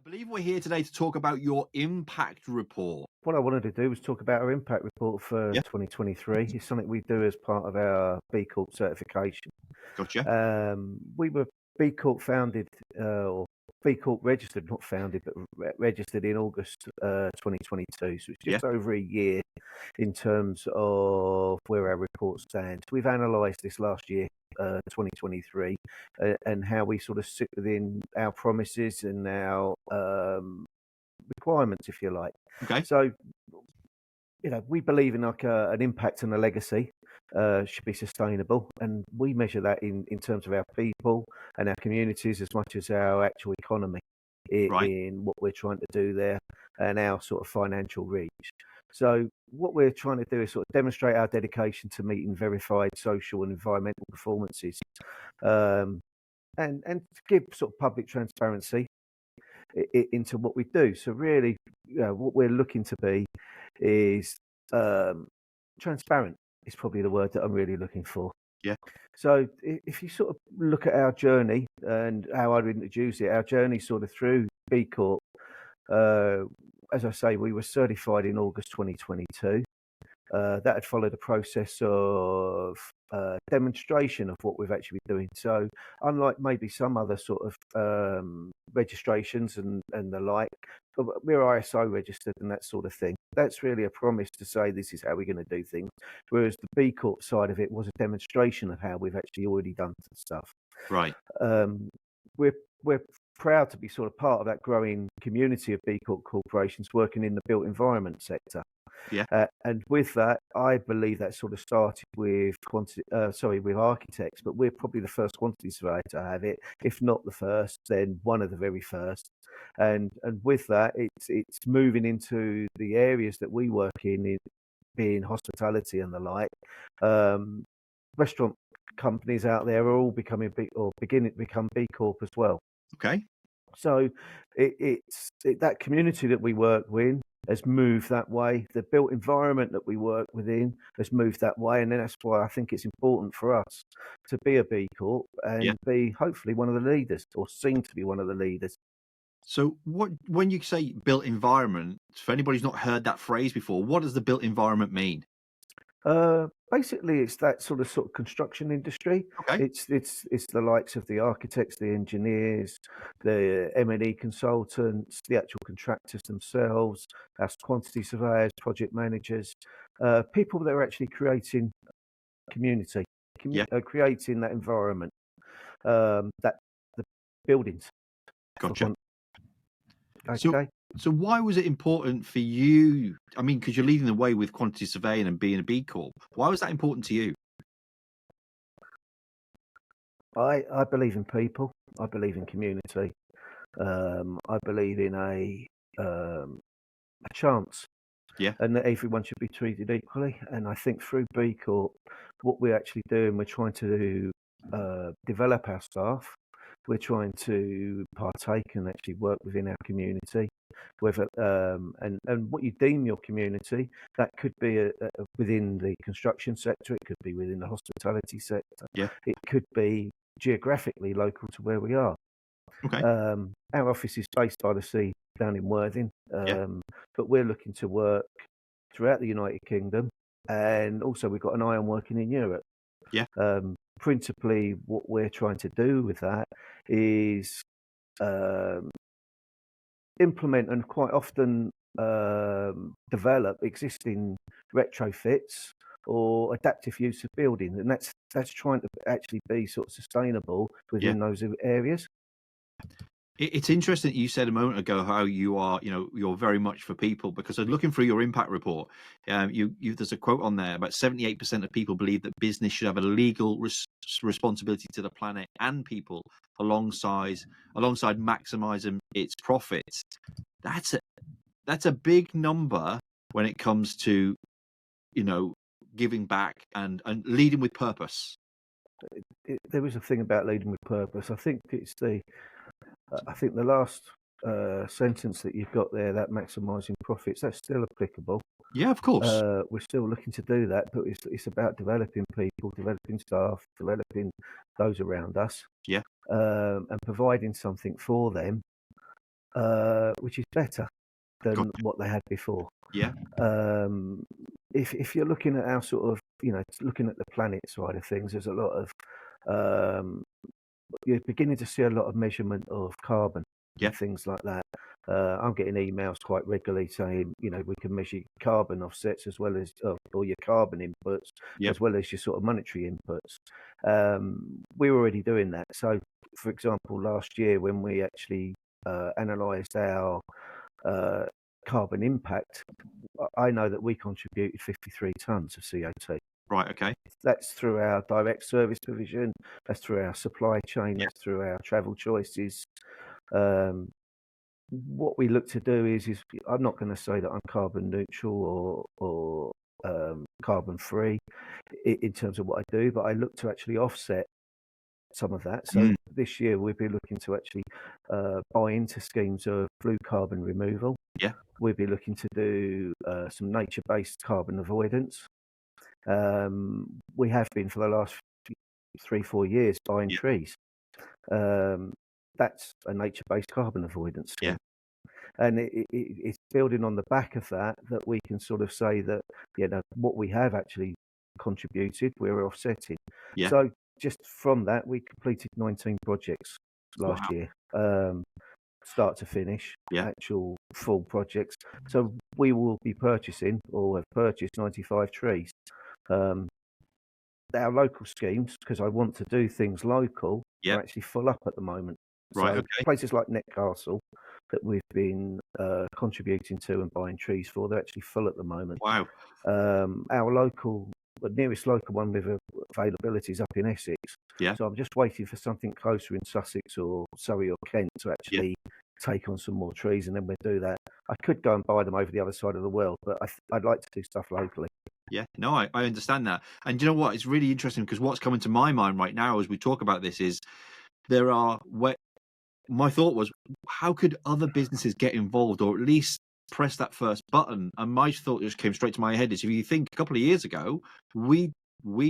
believe we're here today to talk about your impact report. What I wanted to do was talk about our impact report for Yeah. 2023. It's something we do as part of our B Corp certification. Gotcha. We were B Corp founded, or B Corp registered, not founded, but registered in August 2022. So it's just over a year in terms of where our report stands. We've analysed this last year, 2023, and how we sort of sit within our promises and our requirements, if you like. Okay. So, we believe in like an impact and a legacy should be sustainable, and we measure that in terms of our people and our communities as much as our actual economy Right. in what we're trying to do there and our sort of financial reach. So what we're trying to do is sort of demonstrate our dedication to meeting verified social and environmental performances, and to give sort of public transparency into what we do. So really, what we're looking to be is transparent is probably the word that I'm really looking for. Yeah. So if you sort of look at our journey and how I'd introduce it, our journey sort of through B Corp, as I say, we were certified in August 2022. That had followed a process of demonstration of what we've actually been doing. So unlike maybe some other sort of registrations and the like, we're ISO registered and that sort of thing. That's really a promise to say this is how we're going to do things. Whereas the B Corp side of it was a demonstration of how we've actually already done stuff. Right. We're proud to be sort of part of that growing community of B Corp corporations working in the built environment sector. Yeah. And with that, I believe that sort of started with with architects, but we're probably the first quantity surveyor to have it. If not the first, then one of the very first. And with that, it's moving into the areas that we work in being hospitality and the like. Restaurant companies out there are all becoming beginning to become B Corp as well. Okay. So it's that community that we work with has moved that way. The built environment that we work within has moved that way, and then that's why I think it's important for us to be a B Corp and be hopefully one of the leaders, or seem to be one of the leaders. So when you say built environment, for anybody who's not heard that phrase before, what does the built environment mean? Basically, it's that sort of construction industry. Okay. It's the likes of the architects, the engineers, the M&E consultants, the actual contractors themselves, as quantity surveyors, project managers, people that are actually creating community, creating that environment, that the buildings. Gotcha. Okay. So why was it important for you? I mean, because you're leading the way with quantity surveying and being a B Corp. Why was that important to you? I believe in people. I believe in community. I believe in a chance. Yeah. And that everyone should be treated equally. And I think through B Corp, what we're actually doing, we're trying to develop our staff. We're trying to partake and actually work within our community. Whether and what you deem your community, that could be within the construction sector, it could be within the hospitality sector, it could be geographically local to where we are. Okay. Our office is based by the sea down in Worthing, but we're looking to work throughout the United Kingdom, and also we've got an eye on working in Europe. Yeah. Principally, what we're trying to do with that is implement and quite often develop existing retrofits or adaptive use of building, and that's trying to actually be sort of sustainable within those areas. It's interesting that you said a moment ago how you are, you're very much for people, because I was looking through your impact report. There's a quote on there about 78% of people believe that business should have a legal responsibility to the planet and people alongside maximizing its profits. That's a big number when it comes to, giving back and leading with purpose. There is a thing about leading with purpose. I think the last sentence that you've got there, that maximising profits, that's still applicable. Yeah, of course. We're still looking to do that, but it's about developing people, developing staff, developing those around us, Yeah, and providing something for them which is better than Gotcha. what they had before. Yeah. Um, if you're looking at our sort of, looking at the planet side of things, there's a lot of you're beginning to see a lot of measurement of carbon Yeah. and things like that. I'm getting emails quite regularly saying, we can measure carbon offsets as well as, or your carbon inputs, Yep. as well as your sort of monetary inputs. We're already doing that. So, for example, last year when we actually analysed our carbon impact, I know that we contributed 53 tonnes of CO2. Right. Okay. That's through our direct service provision, that's through our supply chain, Yeah. that's through our travel choices. What we look to do is I'm not going to say that I'm carbon neutral or carbon free in terms of what I do, but I look to actually offset some of that. So this year we'll be looking to actually buy into schemes of blue carbon removal. Yeah. We'll be looking to do some nature-based carbon avoidance. We have been for the last 3-4 years buying Yeah. trees. That's a nature-based carbon avoidance scheme. Yeah. And it's building on the back of that we can sort of say that, what we have actually contributed, we're offsetting. Yeah. So just from that, we completed 19 projects last Wow. year, start to finish, Yeah. actual full projects. So we will be purchasing or have purchased 95 trees. Our local schemes, because I want to do things local, Yeah. are actually full up at the moment. Right. So Okay. places like Netcastle that we've been contributing to and buying trees for, they're actually full at the moment. Wow. The nearest local one with availability is up in Essex. Yeah. So I'm just waiting for something closer in Sussex or Surrey or Kent to actually take on some more trees, and then we'll do that. I could go and buy them over the other side of the world, but I'd like to do stuff locally. Yeah, no, I understand that. And you know what? It's really interesting because what's coming to my mind right now as we talk about this is my thought was, how could other businesses get involved or at least press that first button? And my thought just came straight to my head is, if you think a couple of years ago, we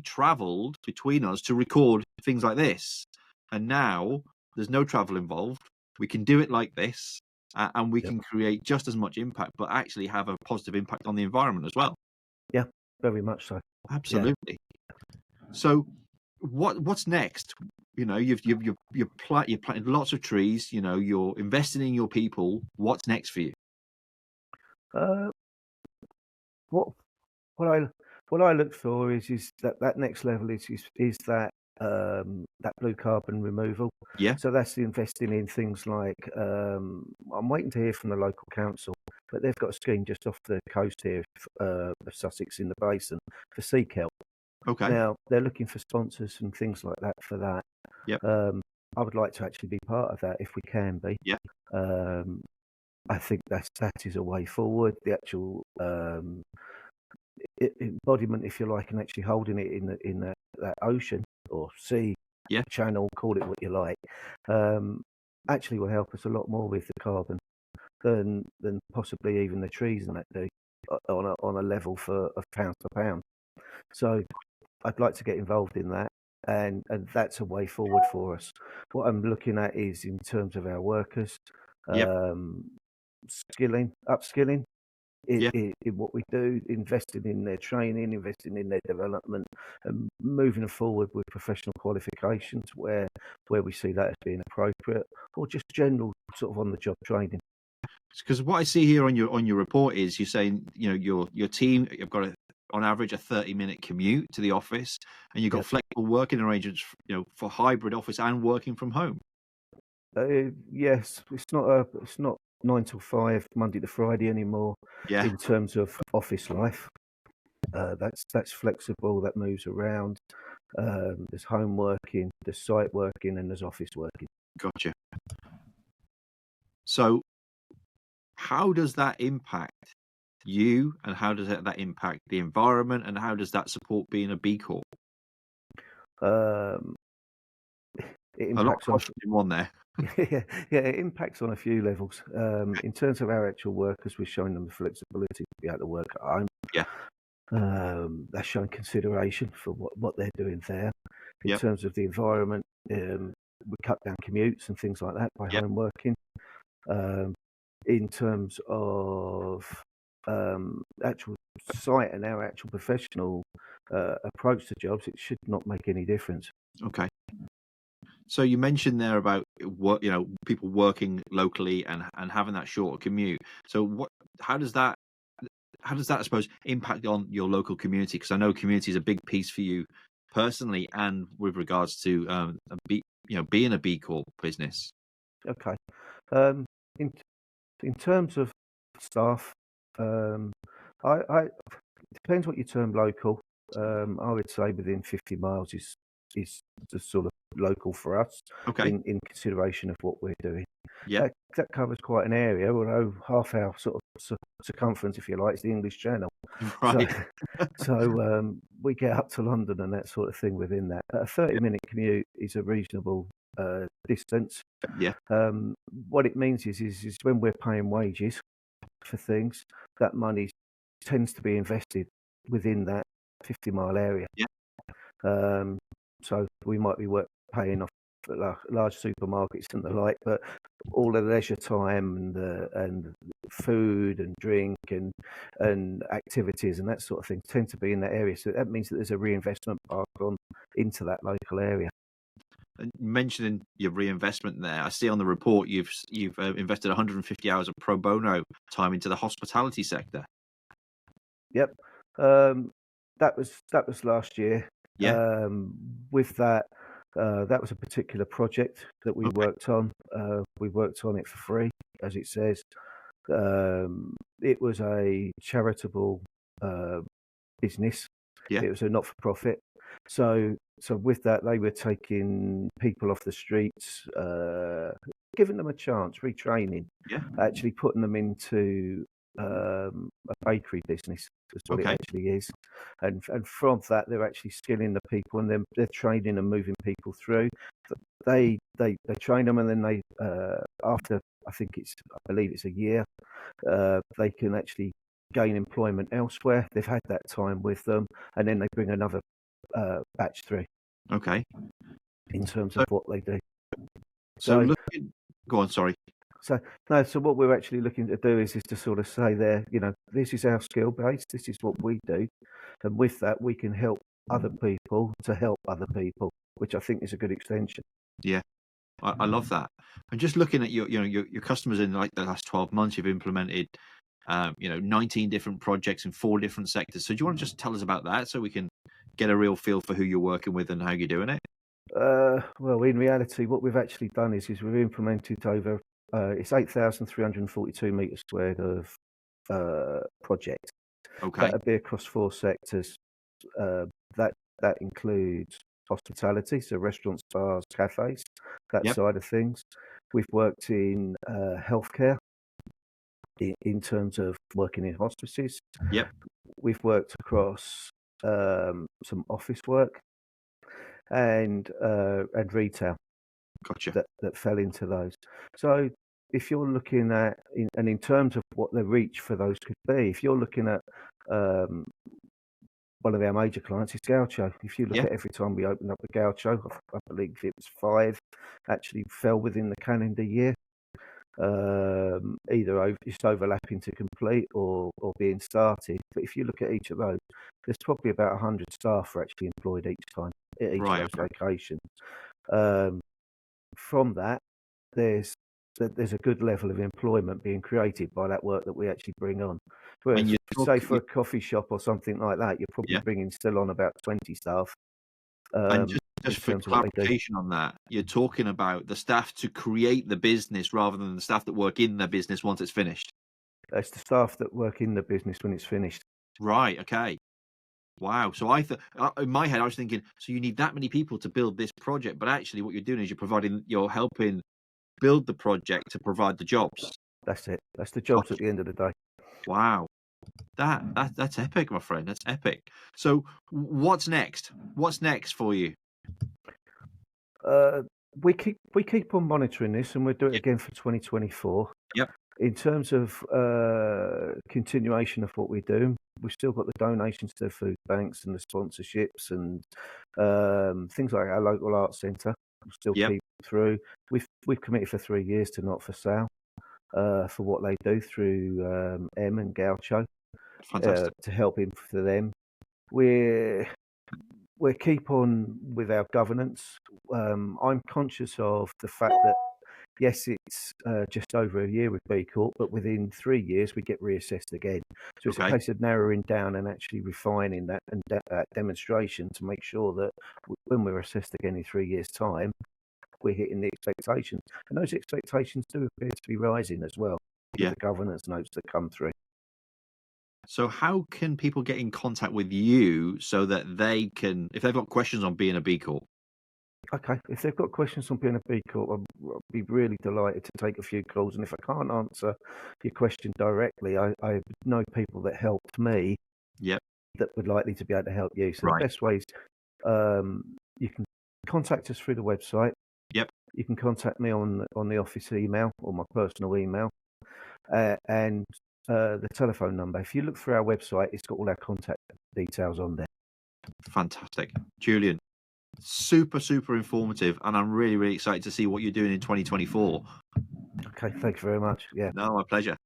traveled between us to record things like this. And now there's no travel involved. We can do it like this and we can create just as much impact, but actually have a positive impact on the environment as well. Yeah, very much so. Absolutely. So, what's next? You've planted lots of trees. You're investing in your people. What's next for you? What I look for is that next level is that that blue carbon removal. Yeah. So that's investing in things like I'm waiting to hear from the local council, but they've got a scheme just off the coast here of Sussex in the basin for sea kelp. Okay. Now they're looking for sponsors and things like that for that. Yep. I would like to actually be part of that if we can be. Yeah. I think that is a way forward. The actual embodiment, if you like, and actually holding it in that ocean or sea channel, call it what you like, actually will help us a lot more with the carbon than possibly even the trees and that do on a level of pound to pound. So I'd like to get involved in that, and that's a way forward for us. What I'm looking at is in terms of our workers, upskilling in what we do, investing in their training, investing in their development, and moving forward with professional qualifications where we see that as being appropriate, or just general sort of on the job training. Because what I see here on your report is you're saying your team, you've got on average a 30-minute commute to the office, and you've got flexible working arrangements for hybrid office and working from home. Yes, it's not 9 till 5 Monday to Friday anymore. In terms of office life, that's flexible, that moves around. There's home working, there's site working, and there's office working. Gotcha. So how does that impact you, and how does that impact the environment, and how does that support being a B Corp? It impacts a lot of in one there. It impacts on a few levels. In terms of our actual workers, we're showing them the flexibility to be able to work at home. That's showing consideration for what they're doing there. In terms of the environment, we cut down commutes and things like that by home working. In terms of actual site and our actual professional approach to jobs, it should not make any difference. Okay. So you mentioned there about work, people working locally and having that shorter commute. So how does that, I suppose, impact on your local community? Because I know community is a big piece for you personally, and with regards to being a B Corp business. Okay. Um, in in terms of staff, it depends what you term local. I would say within 50 miles is the sort of local for us Okay. in consideration of what we're doing. Yeah. That covers quite an area, although half our sort of circumference, if you like, is the English Channel. So, Right. we get up to London and that sort of thing within that. A 30-minute commute is a reasonable distance. Yeah. What it means is when we're paying wages for things, that money tends to be invested within that 50-mile area. Yeah. So we might be paying off large supermarkets and the like, but all the leisure time and food and drink and activities and that sort of thing tend to be in that area. So that means that there's a reinvestment part on into that local area. And mentioning your reinvestment there, I see on the report you've invested 150 hours of pro bono time into the hospitality sector. Yep. That was last year. Yeah. With that, that was a particular project that we Okay. worked on. We worked on it for free, as it says. It was a charitable business. Yeah. It was a not-for-profit. So with that, they were taking people off the streets, giving them a chance, retraining, Yeah. actually putting them into a bakery business. Is what it Okay. actually is, and from that they're actually skilling the people, and then they're training and moving people through. They train them, and then they after I believe it's a year, they can actually gain employment elsewhere. They've had that time with them, and then they bring another batch through Okay. in terms So of what they do. so So looking, go on. Sorry. So no, so what we're actually looking to do is to sort of say there, this is our skill base, this is what we do, and with that we can help other people to help other people, which I think is a good extension. Yeah. I love that. And just looking at your customers in like the last 12 months, you've implemented 19 different projects in 4 different sectors. So do you want to just tell us about that so we can get a real feel for who you're working with and how you're doing it? Well, in reality, what we've actually done is we've implemented over it's 8,342 meters squared of project. Okay. That would be across 4 sectors. That includes hospitality, so restaurants, bars, cafes, that Yep. side of things. We've worked in healthcare in terms of working in hospices. Yep. We've worked across some office work and retail Gotcha. that fell into those. So if you're looking at in terms of what the reach for those could be, if you're looking at um, one of our major clients is Gaucho. If you look Yeah. at every time we open up a Gaucho, I believe it was 5 actually fell within the calendar year, either just overlapping to complete or being started. But if you look at each of those, there's probably about 100 staff are actually employed each time at each of Right. those Okay. locations. From that, there's a good level of employment being created by that work that we actually bring on. And Whereas, you talk, say for a coffee shop or something like that, you're probably yeah. bringing still on about 20 staff And in just for terms of what they do. clarification on that, you're talking about the staff to create the business rather than the staff that work in the business once it's finished. It's the staff that work in the business when it's finished. Right. Okay. Wow. So I thought in my head I was thinking, so you need that many people to build this project, but actually what you're doing is you're helping build the project to provide the jobs. That's it. That's the jobs Gotcha. at the end of the day. Wow. That's epic, my friend. That's epic. So what's next? What's next for you? Uh, we keep on monitoring this, and we'll do it Yep. again for 2024. Yep. In terms of continuation of what we do, we've still got the donations to the food banks and the sponsorships and things like our local arts centre. We'll still Yep. keep through. We've committed for 3 years to not for sale. for what they do through M and Gaucho Fantastic. to help him for them. We're keep on with our governance. I'm conscious of the fact that yes, it's just over a year with B Corp, but within 3 years we get reassessed again. So it's a Okay. case of narrowing down and actually refining that and that demonstration to make sure that when we're assessed again in 3 years' time, we're hitting the expectations. And those expectations do appear to be rising as well with Yeah. the governance notes that come through. So how can people get in contact with you so that they can, if they've got questions on being a B Corp? Okay, if they've got questions on being a B Corp, I'll be really delighted to take a few calls. And if I can't answer your question directly, I know people that helped me Yep. that would likely to be able to help you. So the Right. best ways, you can contact us through the website. Yep. You can contact me on the office email or my personal email, and the telephone number. If you look through our website, it's got all our contact details on there. Fantastic. Julian, super, super informative. And I'm really, really excited to see what you're doing in 2024. Okay, thank you very much. Yeah. No, my pleasure.